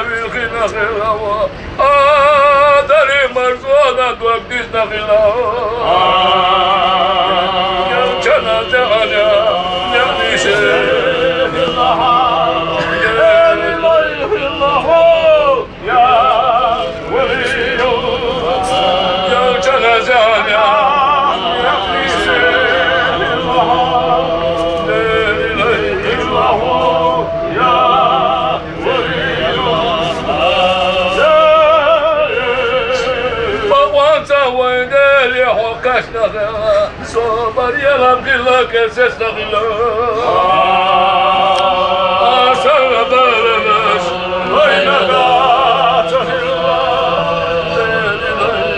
wilkina khilawa dari marzona duaktis na khilawa ya chana jana ya nishe ya waliyo ya chana jana ya nishe Somalia la villa che se sta villa Asala balanas Aina gata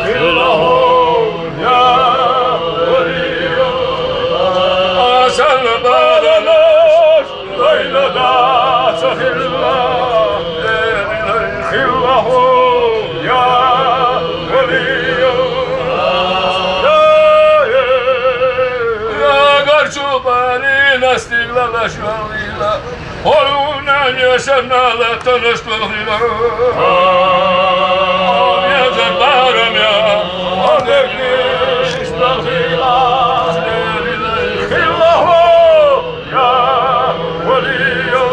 Hilla ho Ya waliyo Asala balanas Aina gata hilla Hilla ho Ya waliyo Stigla la shvalila, oluna njesana la tanastvila. Ja zabaram ja, odekniš stvila. Hillahu, ja waliyo.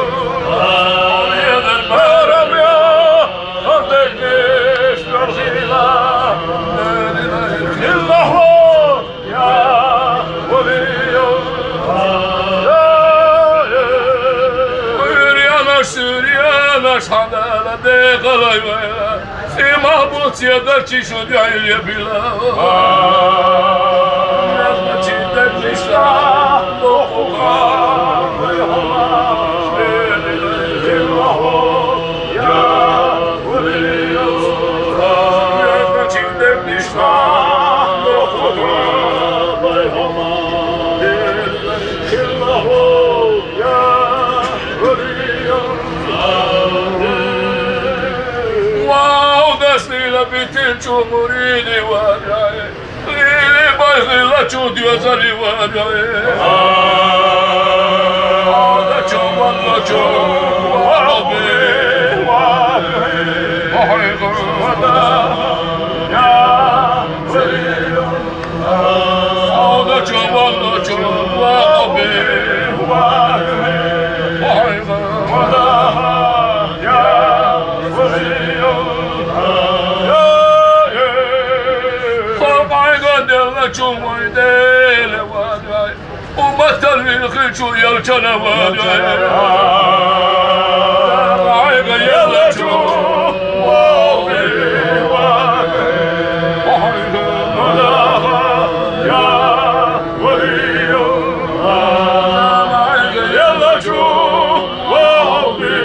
Ja zabaram ja, odekniš stvila. Hillahu, ja waliyo. Naš hadala de galayvaya Sima butsiyada çişo diye bila Çinde nişla Dokuka Ya waliyo Çinde nişla Dokuka Bitir çumurini var ya Lili bayhıyla çudiyor zari var ya Ağda çobanla çoban abi Ahayğada ya waliyo Ağda çobanla çoban abi Ahayğada ya waliyo Çumoy dele vaday, umatal vilkhichu yalchana vaday. Ayga yalachu, wawi waday. Ayga madaha ya waliyo. Ayga yalachu, wawi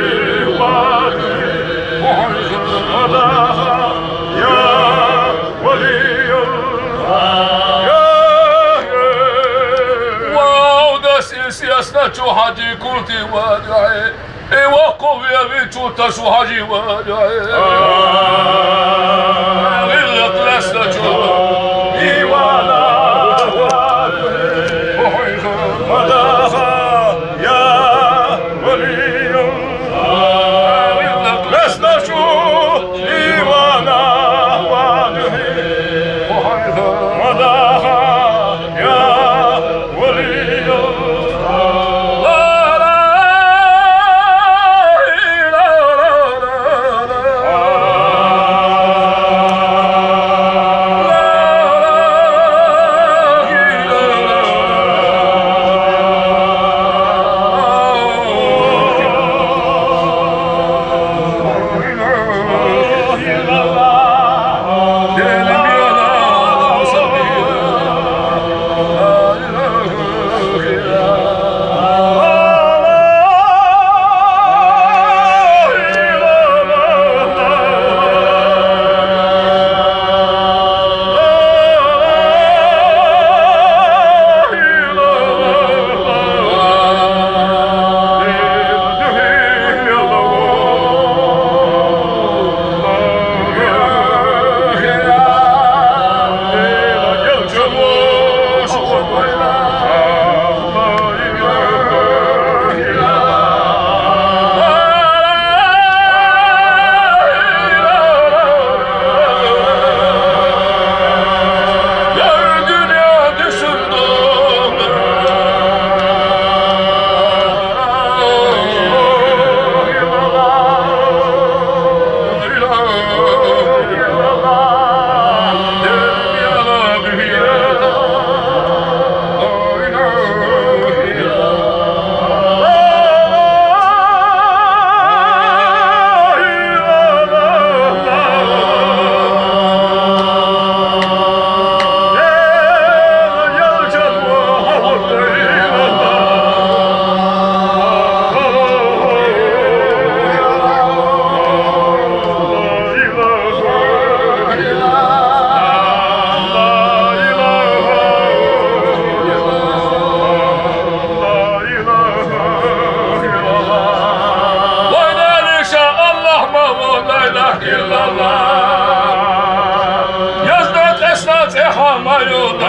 waday. Ayga madaha ya waliyo. Siyasna çu hacı kurti vadaye Ewa kovya vi çuta şu hacı vadaye Gillat lasna çu Iwana vadaye Madaha ya waliyo Gillat lasna çu Iwana vadaye Madaha ya waliyo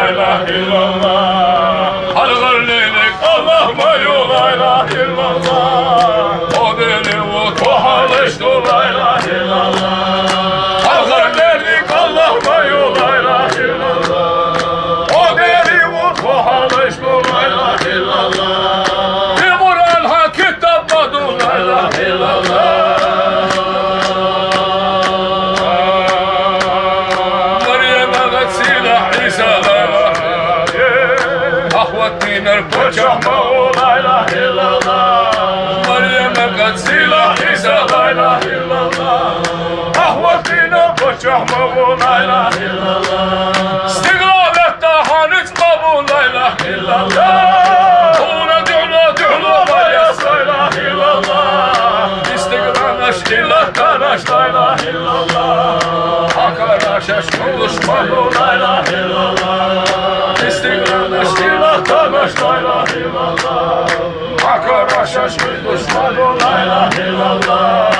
la ilahe illallah. Halgar leylek Allah mayo la ilahe illallah. O deli o tohalıştı la ilahe illallah. Halgar leylek Allah mayo la ilahe illallah. O deli o tohalıştı la ilahe illallah. Bir Kur'an ha kitapmadı la ilahe illallah. Koçama la ilahe illallah. Meryem'e kat silah İsa la ilahe illallah. Ahvatine koçama la ilahe illallah. İstiqlalette haniç kabul la ilahe illallah. Tuğla düğla bayas la ilahe illallah. İstiqlal eşkillah karaş la ilahe illallah. Hakaraş eşkul düşmanı la ilahe illallah. İstiqlal eşkillah karaş la ilahe illallah. Hakaraş eşkul düşmanı la ilahe illallah.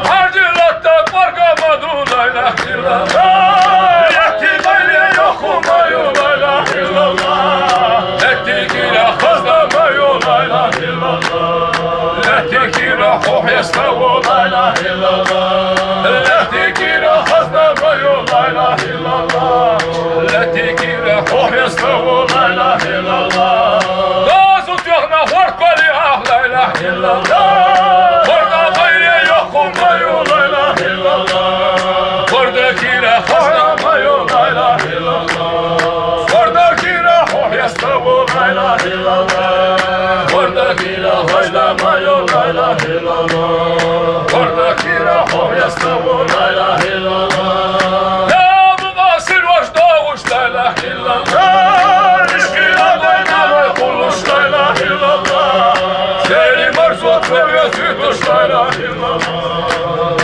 Harcilatta korkamadı la ilahe illallah. Yetti gayri yokumayu la ilahe illallah. Yetti kira kazlamayu la ilahe illallah. Yetti kira hohyastavu la ilahe illallah. Yetti kira kazlamayu la ilahe illallah. Yetti kira hohyastavu la ilahe illallah. Gazut yokna horkali ah la ilahe illallah. Orada gayri yokumayu la ilahe illallah. Orada kira kazlamayu la ilahe illallah. Orada kira hohyastavu la ilahe illallah. Orada kira hoşlamayu la ilahe illallah. Orada kira hohyastavu la ilahe illallah. Ya bu basir hoş doğuş la ilahe illallah. İşkila daynalı kuluş la ilahe illallah. Seni marzut ve tütüş la ilahe illallah.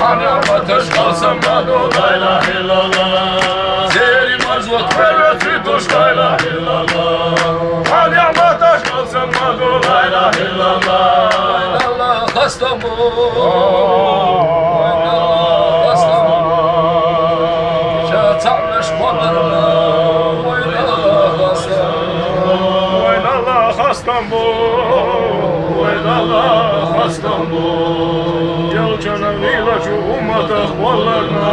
Hani ateş kalsam madu la ilahe illallah. Seni marzut ve tütüş la ilahe illallah. Hani ateş kalsam madu la ilahe illallah. Allah hastam Çatalmış kollarına Oynala hastam bu Oynala hastam bu Gel canım ilacı ummadık kollarına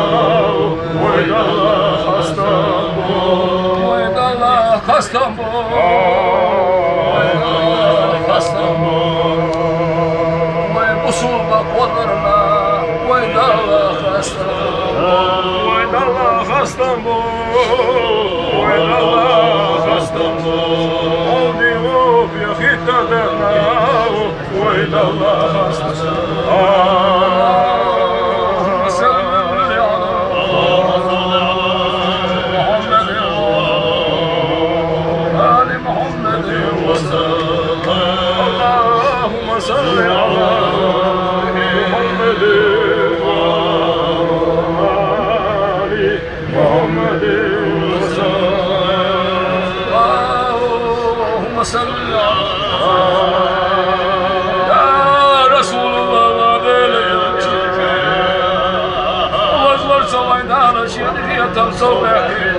Oynala hastam bu Oynala hastam bu Oynala hastam bu Usulda kollarına Oynala hastam Oynala hastam bu Oynala hastam bu Oldi o bir hittadana Oynala hastam Salli ala Muhammed Ali Muhammed Allahümme salli ala Ya Resulullah böyle Vazlar savaydana şirdiyetem sohbeti